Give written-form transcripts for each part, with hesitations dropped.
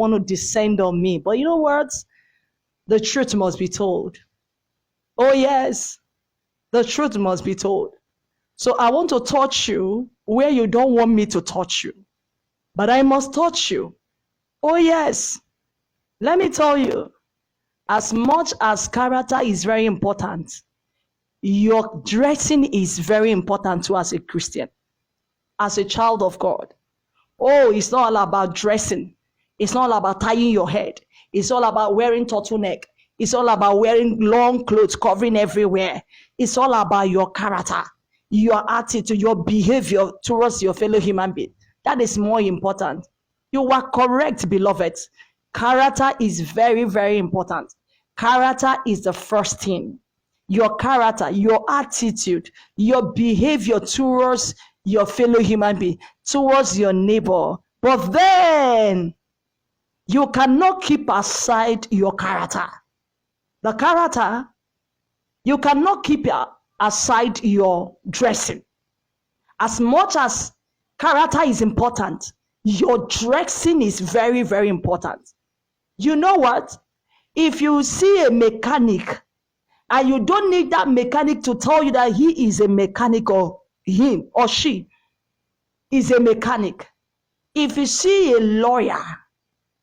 want to descend on me. But you know what? The truth must be told. Oh, yes. The truth must be told. So I want to touch you where you don't want me to touch you. But I must touch you. Oh, yes. Let me tell you, as much as character is very important, your dressing is very important too as a Christian, as a child of God. Oh, it's not all about dressing. It's not all about tying your head. It's all about wearing turtleneck. It's all about wearing long clothes covering everywhere. It's all about your character, your attitude, your behavior towards your fellow human being. That is more important. You are correct, beloved. Character is very, very important. Character is the first thing. Your character, your attitude, your behavior towards your fellow human being, towards your neighbor. But then, you cannot keep aside your character. The character, you cannot keep aside your dressing. As much as character is important, your dressing is very, very important. You know what? If you see a mechanic and you don't need that mechanic to tell you that he is a mechanic, or him or she is a mechanic. If you see a lawyer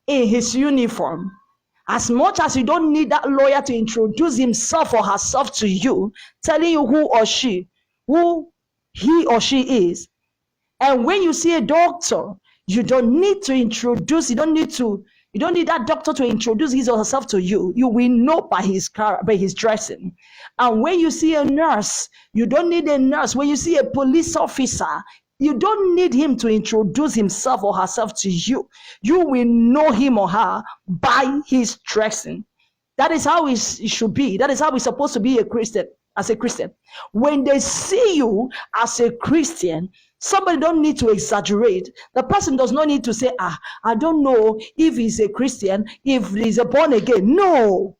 in his uniform, as much as you don't need that lawyer to introduce himself or herself to you, telling you who he or she is. And when you see a doctor, you don't need to introduce, you don't need that doctor to introduce his or herself to you. You will know by his dressing. And when you see a nurse, you don't need a nurse. When you see a police officer, you don't need him to introduce himself or herself to you. You will know him or her by his dressing. That is how it should be. That is how we're supposed to be a Christian, as a Christian. When they see you as a Christian, somebody don't need to exaggerate. The person does not need to say, I don't know if he's a Christian, if he's a born again. No.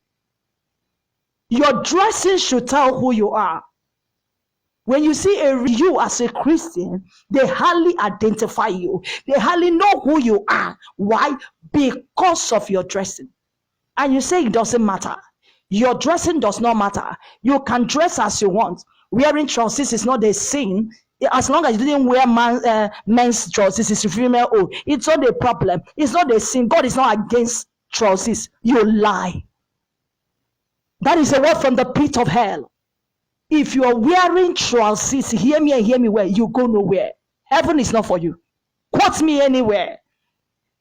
Your dressing should tell who you are. When you see you as a Christian, they hardly identify you. They hardly know who you are. Why? Because of your dressing. And you say it doesn't matter. Your dressing does not matter. You can dress as you want. Wearing trousers is not a sin. As long as you didn't wear men's trousers, it's female. Oh, it's not a problem. It's not a sin. God is not against trousers. You lie. That is a word from the pit of hell. If you are wearing trousers, hear me and hear me well, you go nowhere. Heaven is not for you. Quote me anywhere.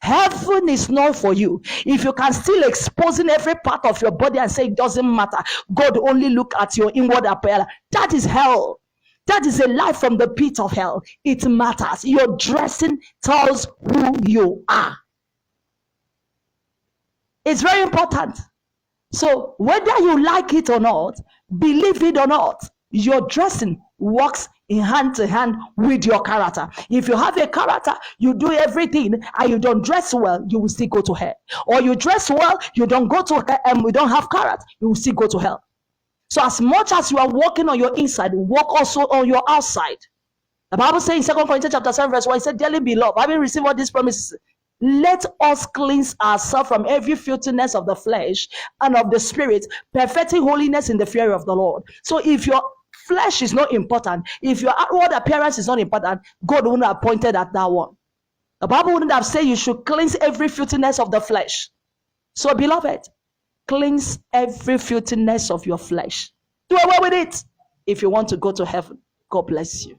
Heaven is not for you. If you can still exposing every part of your body and say it doesn't matter, God only look at your inward appeal, that is hell. That is a lie from the pit of hell. It matters. Your dressing tells who you are. It's very important. So whether you like it or not, believe it or not, your dressing works in hand to hand with your character. If you have a character, you do everything and you don't dress well, you will still go to hell. Or you dress well, you don't go to hell, you don't have character, you will still go to hell. So as much as you are working on your inside, work also on your outside. The Bible says in 2 Corinthians chapter 7 verse 1, it said, dearly beloved, having received all these promises, let us cleanse ourselves from every filthiness of the flesh and of the spirit, perfecting holiness in the fear of the Lord. So if your flesh is not important, if your outward appearance is not important, God wouldn't have pointed at that one. The Bible wouldn't have said you should cleanse every filthiness of the flesh. So beloved, cleanse every filthiness of your flesh. Do away with it if you want to go to heaven. God bless you.